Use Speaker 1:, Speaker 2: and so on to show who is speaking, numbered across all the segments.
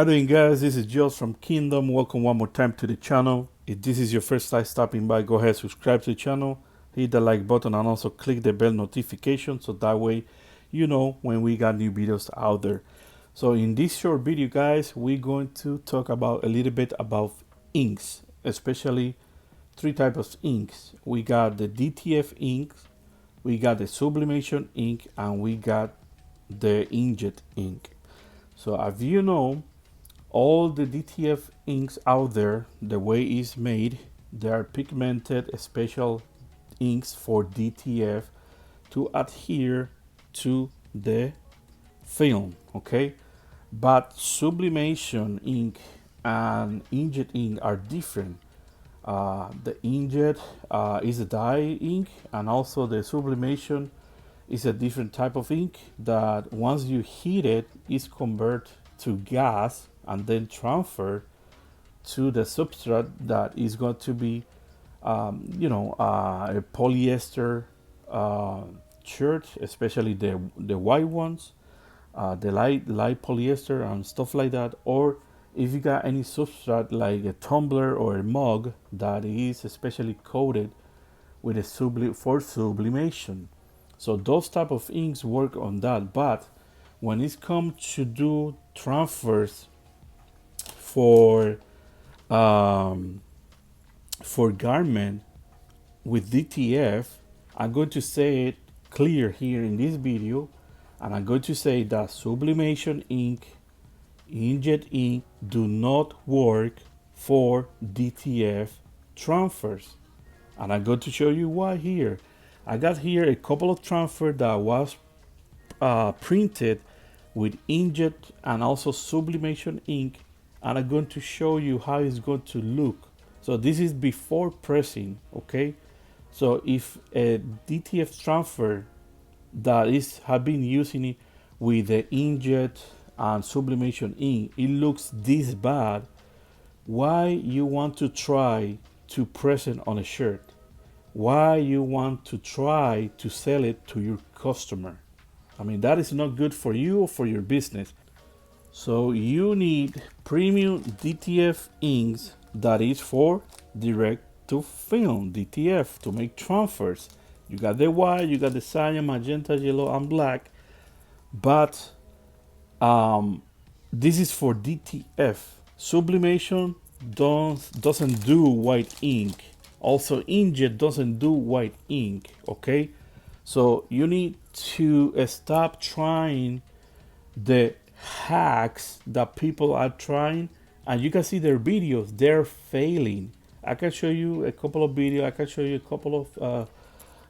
Speaker 1: How doing, guys? This is Jules from Kingdom. Welcome one more time to the channel. If this is your first time stopping by, go ahead, subscribe to the channel, hit the like button, and also click the bell notification so that way you know when we got new videos out there. So in this short video, guys, we're going to talk about a little bit about inks, especially three types of inks. We got the DTF ink, we got the sublimation ink, and we got the inkjet ink. So as you know, all the DTF inks out there, the way it's made, they are pigmented special inks for DTF to adhere to the film, okay? But sublimation ink and inkjet ink are different. The inkjet is a dye ink, and also the sublimation is a different type of ink that once you heat it, is converted to gas and then transferred to the substrate that is going to be, a polyester shirt, especially the white ones, the light polyester and stuff like that. Or if you got any substrate like a tumbler or a mug that is especially coated with a sublimation. So those type of inks work on that. But when it's come to do transfers for garment with DTF, I'm going to say it clear here in this video, and I'm going to say that sublimation ink, inkjet ink do not work for DTF transfers, and I'm going to show you why here. I got here a couple of transfers that was printed with inkjet and also sublimation ink, and I'm going to show you how it's going to look. So this is before pressing, okay? So if a DTF transfer that have been using it with the inkjet and sublimation ink, it looks this bad, why you want to try to press it on a shirt? Why you want to try to sell it to your customer? I mean, that is not good for you or for your business. So you need premium DTF inks that is for direct to film DTF to make transfers. You got the white, you got the cyan, magenta, yellow, and black, but this is for DTF. Sublimation doesn't do white ink. Also, inkjet doesn't do white ink, okay? So you need to stop trying the hacks that people are trying, and you can see their videos, they're failing. I can show you a couple of videos, I can show you a couple of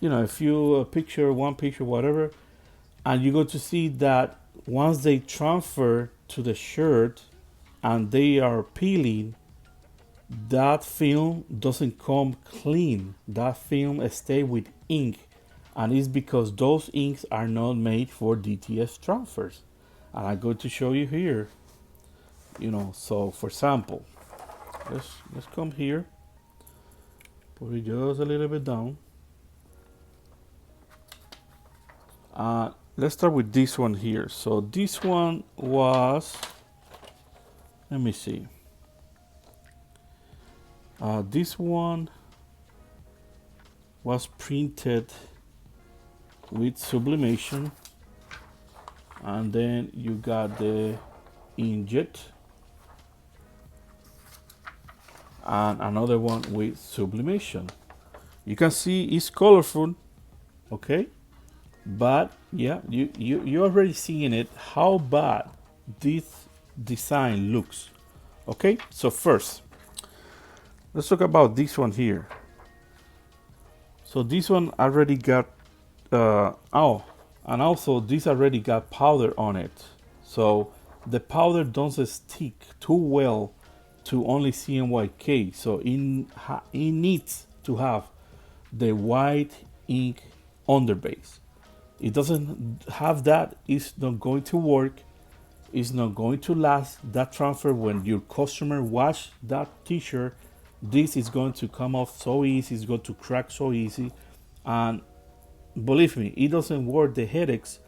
Speaker 1: a few picture, one picture, whatever, and you're going to see that once they transfer to the shirt and they are peeling, that film doesn't come clean. That film stay with ink, and it's because those inks are not made for DTF transfers. And I'm going to show you here. So for example, let's come here, put it just a little bit down. Let's start with this one here. So this one was, let me see. This one was printed with sublimation, and then you got the inkjet, and another one with sublimation. You can see it's colorful, okay? But yeah, you're already seeing it, how bad this design looks. Okay, so first, let's talk about this one here. So this one already got, and also this already got powder on it. So the powder doesn't stick too well to only CMYK. So it needs to have the white ink underbase. It doesn't have that, it's not going to work. It's not going to last. That transfer, when your customer wash that t-shirt, this is going to come off so easy, it's going to crack so easy. And believe me, it doesn't worth the headaches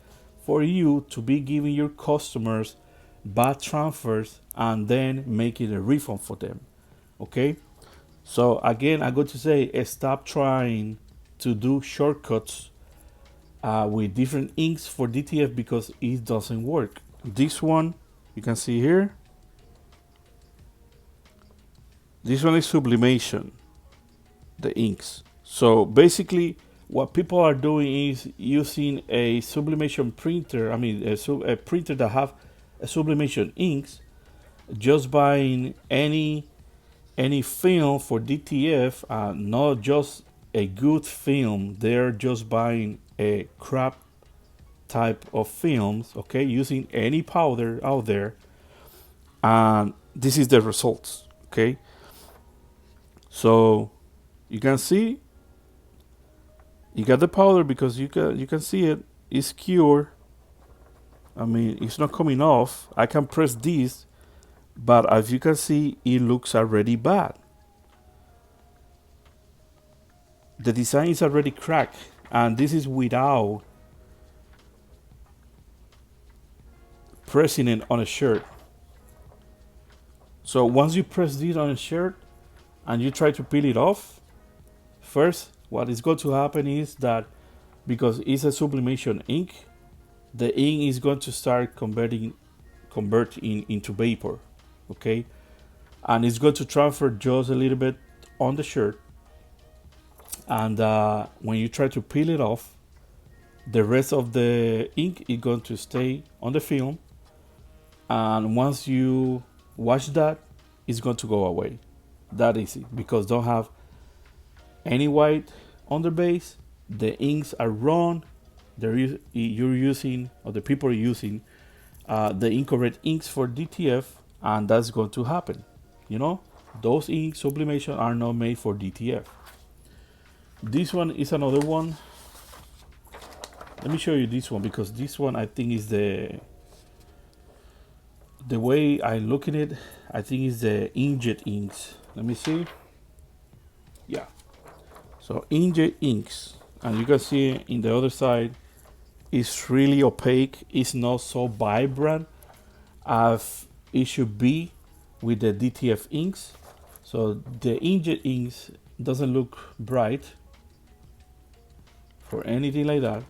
Speaker 1: for you to be giving your customers bad transfers and then making a refund for them. Okay, so again, I'm going to say stop trying to do shortcuts with different inks for DTF because it doesn't work. This one you can see here, this one is sublimation, the inks. So basically what people are doing is using a sublimation printer, a printer that have a sublimation inks, just buying any film for DTF, not just a good film. They're just buying a crap type of films, okay, using any powder out there, and this is the results, okay. So you can see you got the powder because you can see it's cured. It's not coming off. I can press this, but as you can see, it looks already bad. The design is already cracked, and this is without pressing it on a shirt. So once you press this on a shirt and you try to peel it off, first what is going to happen is that because it's a sublimation ink, the ink is going to start converting into vapor, okay, and it's going to transfer just a little bit on the shirt, and when you try to peel it off, the rest of the ink is going to stay on the film, and once you wash that, it's going to go away. That easy, because don't have any white on the base, the inks are wrong, you're using, or the people are using the incorrect inks for DTF, and that's going to happen. Those ink sublimation are not made for DTF. This one is another one. Let me show you this one, because this one I think is the way I look at it, I think is the inkjet inks. Let me see. Yeah. So inkjet inks, and you can see in the other side, it's really opaque. It's not so vibrant as it should be with the DTF inks. So the inkjet inks doesn't look bright for anything like that.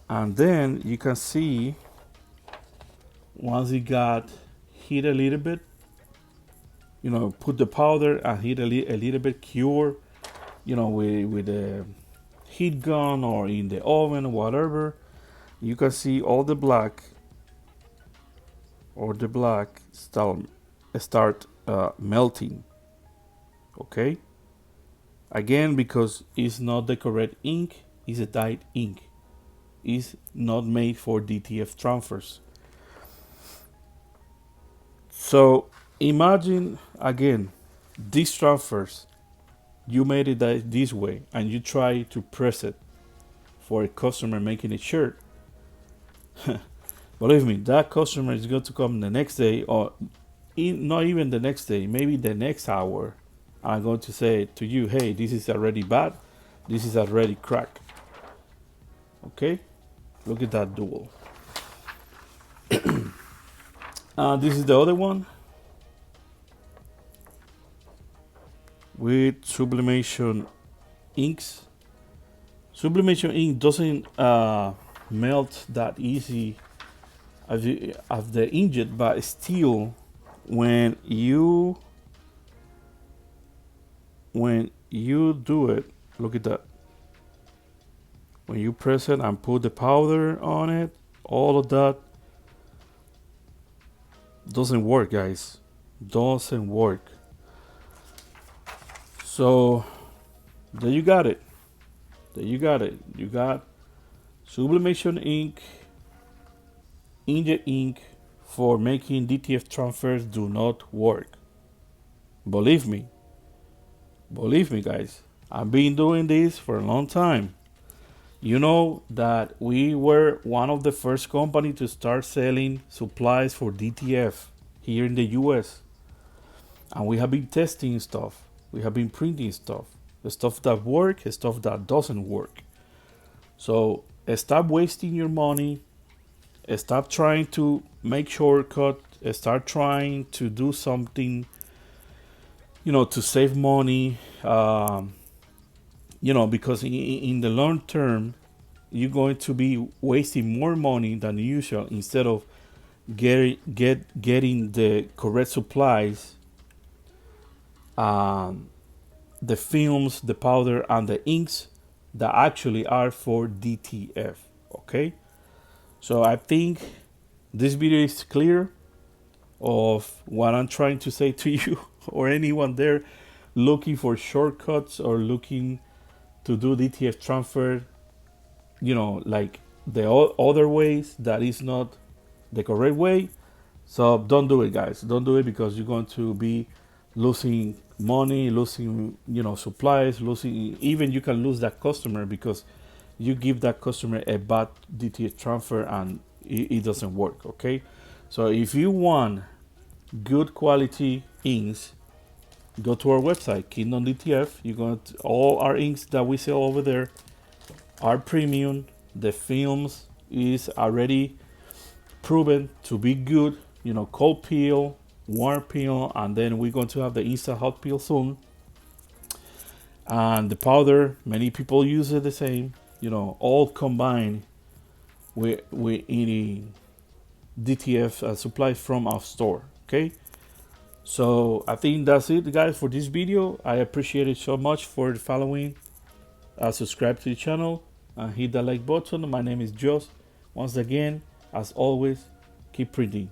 Speaker 1: And then you can see once it got heat a little bit, put the powder and heat a little bit, cure, with a heat gun or in the oven or whatever, you can see all the black start melting. Okay, again, because it's not the correct ink, it's a dyed ink, it's not made for DTF transfers. So imagine again, these transfers, you made it this way and you try to press it for a customer making a shirt. Believe me, that customer is going to come the next day, or not even the next day, maybe the next hour. I'm going to say to you, hey, this is already bad, this is already cracked. Okay, look at that dual. This is the other one with sublimation inks. Sublimation ink doesn't melt that easy as the inkjet, but still, when you do it, look at that. When you press it and put the powder on it, all of that doesn't work, guys. Doesn't work. So there you got it. You got sublimation ink, inkjet ink for making DTF transfers do not work. Believe me, guys. I've been doing this for a long time. You know that we were one of the first companies to start selling supplies for DTF here in the US. And we have been testing stuff. We have been printing stuff. The stuff that works, the stuff that doesn't work. So stop wasting your money. Stop trying to make shortcut, start trying to do something, to save money. Because in the long term, you're going to be wasting more money than usual instead of getting the correct supplies, the films, the powder, and the inks that actually are for DTF. Okay, so I think this video is clear of what I'm trying to say to you or anyone there looking for shortcuts or looking to do DTF transfer, like the other ways that is not the correct way. So don't do it, guys. Don't do it, because you're going to be losing money, losing, supplies, losing, even you can lose that customer because you give that customer a bad DTF transfer and it doesn't work. Okay. So if you want good quality inks, go to our website, Kingdom DTF. You got all our inks that we sell over there are premium. The films is already proven to be good, cold peel, warm peel, and then we're going to have the instant hot peel soon. And the powder, many people use it the same, all combined with any DTF supply from our store. Okay. So I think that's it, guys, for this video. I appreciate it so much for following. Subscribe to the channel and hit the like button. My name is Joss. Once again, as always, keep printing.